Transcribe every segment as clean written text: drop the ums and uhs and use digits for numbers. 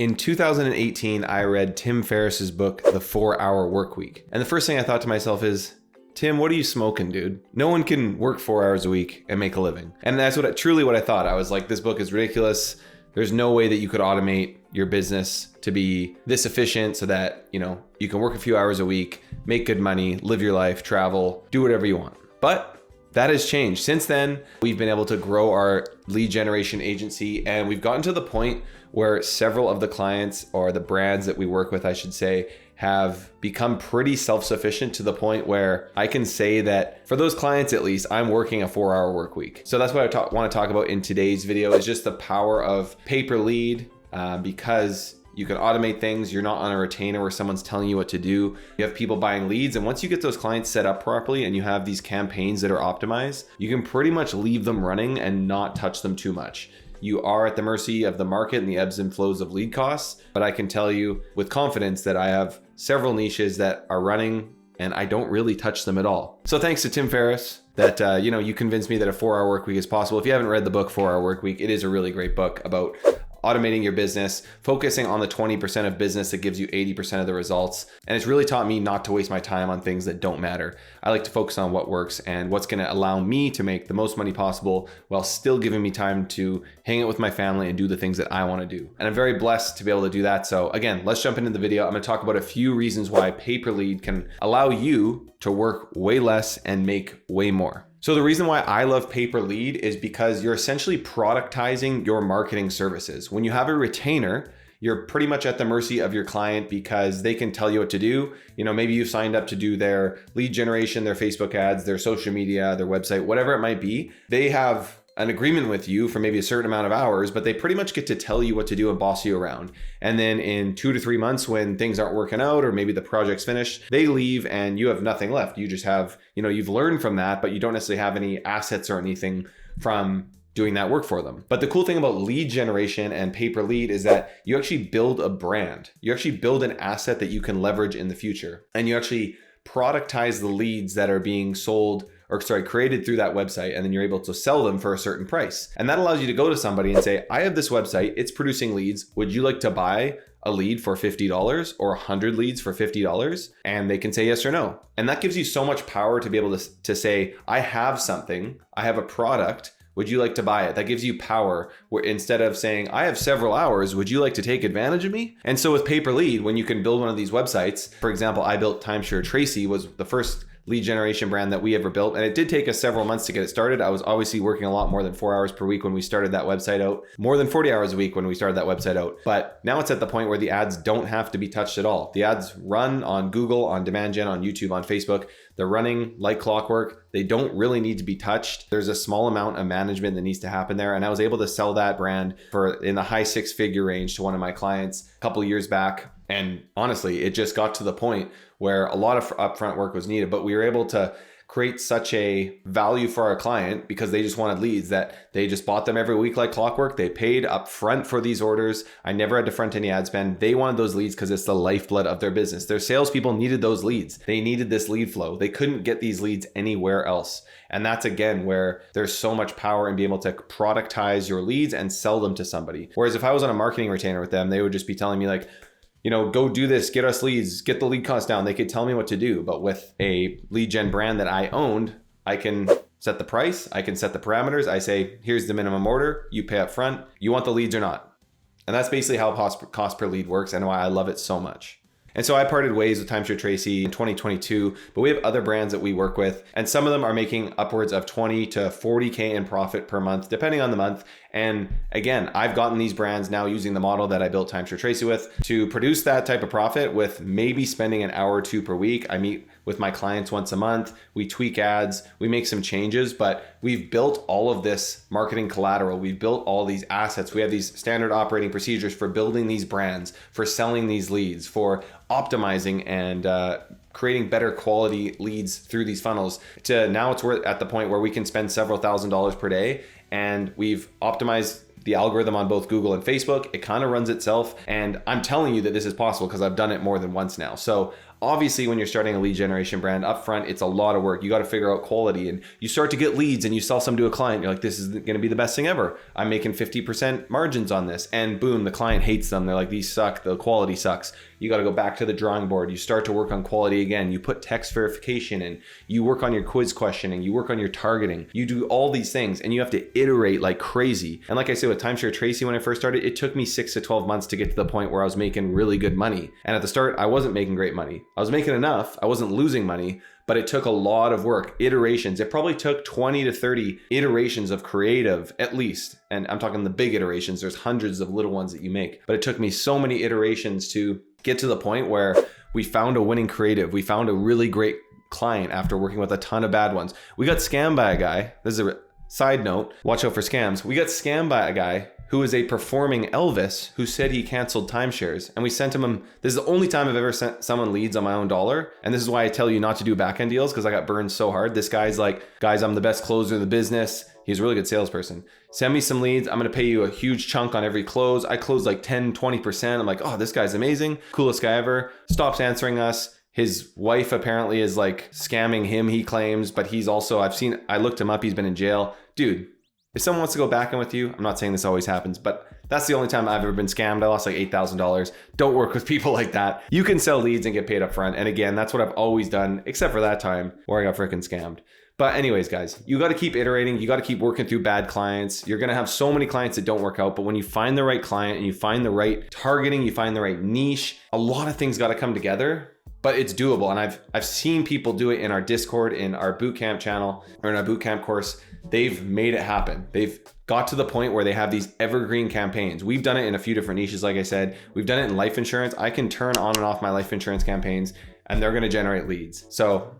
In 2018, I read Tim Ferriss's book, The 4 Hour Workweek. And the first thing I thought to myself is, Tim, what are you smoking, dude? No one can work 4 hours a week and make a living. And that's truly what I thought. I was like, this book is ridiculous. There's no way that you could automate your business to be this efficient so that, you can work a few hours a week, make good money, live your life, travel, do whatever you want. But that has changed. Since then, we've been able to grow our lead generation agency, and we've gotten to the point where several of the clients, or the brands that we work with, I should say, have become pretty self-sufficient to the point where I can say that for those clients, at least, I'm working a 4-hour work week. So that's what I want to talk about in today's video, is just the power of pay-per-lead, because you can automate things. You're not on a retainer where someone's telling you what to do. You have people buying leads. And once you get those clients set up properly and you have these campaigns that are optimized, you can pretty much leave them running and not touch them too much. You are at the mercy of the market and the ebbs and flows of lead costs. But I can tell you with confidence that I have several niches that are running and I don't really touch them at all. So thanks to Tim Ferriss that, you convinced me that a 4-hour work week is possible. If you haven't read the book 4-Hour Workweek, it is a really great book about automating your business, focusing on the 20% of business that gives you 80% of the results. And it's really taught me not to waste my time on things that don't matter. I like to focus on what works and what's going to allow me to make the most money possible while still giving me time to hang out with my family and do the things that I want to do. And I'm very blessed to be able to do that. So again, let's jump into the video. I'm going to talk about a few reasons why pay-per-lead can allow you to work way less and make way more. So the reason why I love pay-per-lead is because you're essentially productizing your marketing services. When you have a retainer, you're pretty much at the mercy of your client because they can tell you what to do. Maybe you've signed up to do their lead generation, their Facebook ads, their social media, their website, whatever it might be. They have an agreement with you for maybe a certain amount of hours, but they pretty much get to tell you what to do and boss you around. And then in 2 to 3 months, when things aren't working out, or maybe the project's finished, they leave and you have nothing left. You just have, you've learned from that, but you don't necessarily have any assets or anything from doing that work for them. But the cool thing about lead generation and pay-per-lead is that you actually build a brand. You actually build an asset that you can leverage in the future. And you actually productize the leads that are being created through that website, and then you're able to sell them for a certain price. And that allows you to go to somebody and say, I have this website, it's producing leads. Would you like to buy a lead for $50 or 100 leads for $50? And they can say yes or no. And that gives you so much power to be able to say, I have something, I have a product, would you like to buy it? That gives you power, where instead of saying, I have several hours, would you like to take advantage of me? And so with pay-per-lead, when you can build one of these websites, for example, I built Timeshare Tracy, was the first lead generation brand that we ever built. And it did take us several months to get it started. I was obviously working a lot more than 4 hours per week when we started that website out, more than 40 hours a week when we started that website out. But now it's at the point where the ads don't have to be touched at all. The ads run on Google, on Demand Gen, on YouTube, on Facebook. They're running like clockwork. They don't really need to be touched. There's a small amount of management that needs to happen there. And I was able to sell that brand for in the high 6-figure range to one of my clients a couple of years back. And honestly, it just got to the point where a lot of upfront work was needed, but we were able to create such a value for our client because they just wanted leads that they just bought them every week like clockwork. They paid up front for these orders. I never had to front any ad spend. They wanted those leads because it's the lifeblood of their business. Their salespeople needed those leads. They needed this lead flow. They couldn't get these leads anywhere else. And that's again where there's so much power in being able to productize your leads and sell them to somebody. Whereas if I was on a marketing retainer with them, they would just be telling me like, go do this, get us leads, get the lead cost down. They could tell me what to do. But with a lead gen brand that I owned, I can set the price, I can set the parameters. I say, here's the minimum order, you pay up front. You want the leads or not? And that's basically how cost per lead works and why I love it so much. And so I parted ways with Timeshare Tracy in 2022, but we have other brands that we work with, and some of them are making upwards of 20 to 40K in profit per month, depending on the month. And again, I've gotten these brands now using the model that I built Timeshare Tracy with to produce that type of profit with maybe spending an hour or two per week. I meet with my clients once a month. We tweak ads, we make some changes, but we've built all of this marketing collateral. We've built all these assets. We have these standard operating procedures for building these brands, for selling these leads, for optimizing and creating better quality leads through these funnels. To now we're at the point where we can spend several $1,000s per day, and we've optimized the algorithm on both Google and Facebook. It kind of runs itself. And I'm telling you that this is possible because I've done it more than once now. So Obviously, when you're starting a lead generation brand up front, it's a lot of work. You got to figure out quality, and you start to get leads and you sell some to a client. You're like, this is going to be the best thing ever. I'm making 50% margins on this. And boom, the client hates them. They're like, these suck. The quality sucks. You got to go back to the drawing board. You start to work on quality again. You put text verification in. You work on your quiz questioning. You work on your targeting. You do all these things, and you have to iterate like crazy. And like I said, with Timeshare Tracy, when I first started, it took me 6 to 12 months to get to the point where I was making really good money. And at the start, I wasn't making great money. I was making enough. I wasn't losing money, but it took a lot of work, iterations. It probably took 20 to 30 iterations of creative at least. And I'm talking the big iterations. There's hundreds of little ones that you make, but it took me so many iterations to get to the point where we found a winning creative. We found a really great client after working with a ton of bad ones. We got scammed by a guy. This is a side note. Watch out for scams. We got scammed by a guy who is a performing Elvis who said he canceled timeshares. And we sent him, this is the only time I've ever sent someone leads on my own dollar. And this is why I tell you not to do back-end deals, because I got burned so hard. This guy's like, guys, I'm the best closer in the business. He's a really good salesperson. Send me some leads. I'm going to pay you a huge chunk on every close. I close like 10, 20%. I'm like, oh, this guy's amazing. Coolest guy ever. Stops answering us. His wife apparently is like scamming him, he claims, but he's also, I looked him up. He's been in jail. Dude, if someone wants to go back in with you, I'm not saying this always happens, but that's the only time I've ever been scammed. I lost like $8,000. Don't work with people like that. You can sell leads and get paid up front. And again, that's what I've always done, except for that time where I got freaking scammed. But anyways, guys, you got to keep iterating. You got to keep working through bad clients. You're going to have so many clients that don't work out. But when you find the right client and you find the right targeting, you find the right niche, a lot of things got to come together. But it's doable. And I've seen people do it in our Discord, in our bootcamp channel, or in our bootcamp course. They've made it happen. They've got to the point where they have these evergreen campaigns. We've done it in a few different niches. Like I said, we've done it in life insurance. I can turn on and off my life insurance campaigns and they're going to generate leads. So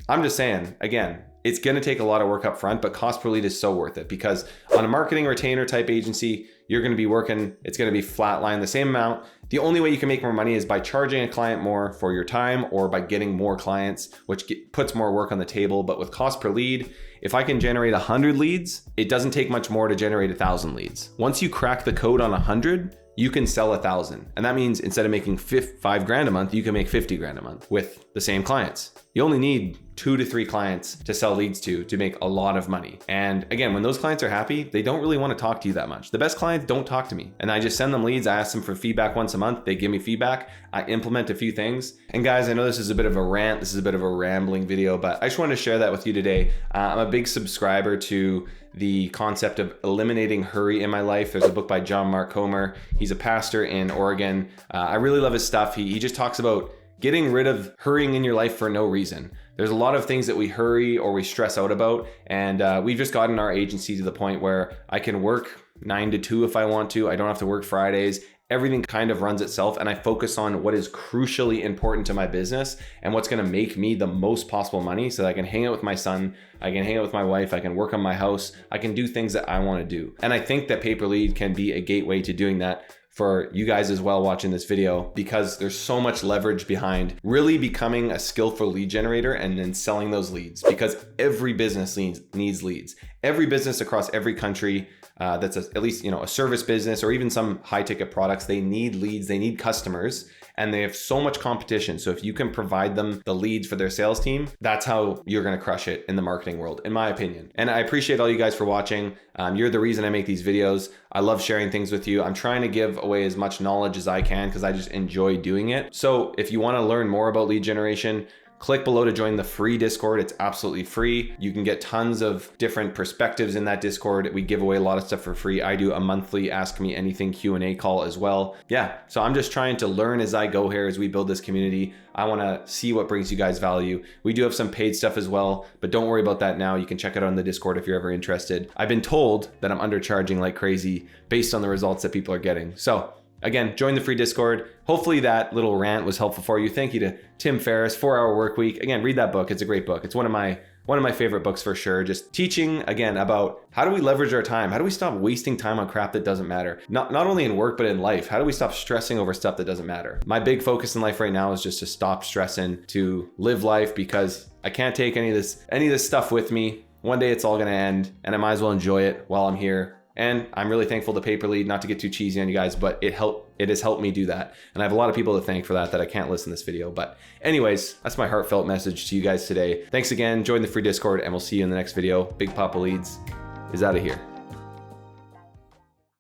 I'm just saying, again, it's going to take a lot of work up front, but cost per lead is so worth it, because on a marketing retainer type agency, you're going to be working, it's going to be flatline the same amount. The only way you can make more money is by charging a client more for your time, or by getting more clients, which puts more work on the table. But with cost per lead, if I can generate 100 leads, it doesn't take much more to generate 1,000 leads. Once you crack the code on 100, you can sell 1,000. And that means instead of making $5,000 a month, you can make $50,000 a month with the same clients. You only need 2 to 3 clients to sell leads to make a lot of money. And again, when those clients are happy, they don't really want to talk to you that much. The best clients don't talk to me. And I just send them leads. I ask them for feedback once a month. They give me feedback. I implement a few things. And guys, I know this is a bit of a rant. This is a bit of a rambling video, but I just wanted to share that with you today. I'm a big subscriber to the concept of eliminating hurry in my life. There's a book by John Mark Comer. He's a pastor in Oregon. I really love his stuff. He just talks about getting rid of hurrying in your life for no reason. There's a lot of things that we hurry or we stress out about. And we've just gotten our agency to the point where I can work 9 to 2 if I want to. I don't have to work Fridays. Everything kind of runs itself, and I focus on what is crucially important to my business and what's going to make me the most possible money, so that I can hang out with my son, I can hang out with my wife, I can work on my house, I can do things that I want to do. And I think that pay-per-lead can be a gateway to doing that for you guys as well watching this video, because there's so much leverage behind really becoming a skillful lead generator and then selling those leads, because every business needs leads. Every business across every country that's at least a service business or even some high ticket products, they need leads, they need customers, and they have so much competition. So if you can provide them the leads for their sales team, that's how you're going to crush it in the marketing world, in my opinion. And I appreciate all you guys for watching. You're the reason I make these videos. I love sharing things with you. I'm trying to give away as much knowledge as I can because I just enjoy doing it. So if you want to learn more about lead generation, click below to join the free Discord. It's absolutely free. You can get tons of different perspectives in that Discord. We give away a lot of stuff for free. I do a monthly Ask Me Anything Q&A call as well. Yeah, so I'm just trying to learn as I go here as we build this community. I want to see what brings you guys value. We do have some paid stuff as well, but don't worry about that now. You can check it out on the Discord if you're ever interested. I've been told that I'm undercharging like crazy based on the results that people are getting. So again, join the free Discord. Hopefully that little rant was helpful for you. Thank you to Tim Ferriss, 4 Hour Workweek. Again, read that book. It's a great book. It's one of my favorite books for sure. Just teaching again about how do we leverage our time? How do we stop wasting time on crap that doesn't matter? Not only in work, but in life. How do we stop stressing over stuff that doesn't matter? My big focus in life right now is just to stop stressing, to live life, because I can't take any of this stuff with me. One day it's all going to end, and I might as well enjoy it while I'm here. And I'm really thankful to Paperlead, not to get too cheesy on you guys, but it has helped me do that. And I have a lot of people to thank for that I can't list in this video. But anyways, that's my heartfelt message to you guys today. Thanks again, join the free Discord, and we'll see you in the next video. Big Poppa Leadz is out of here.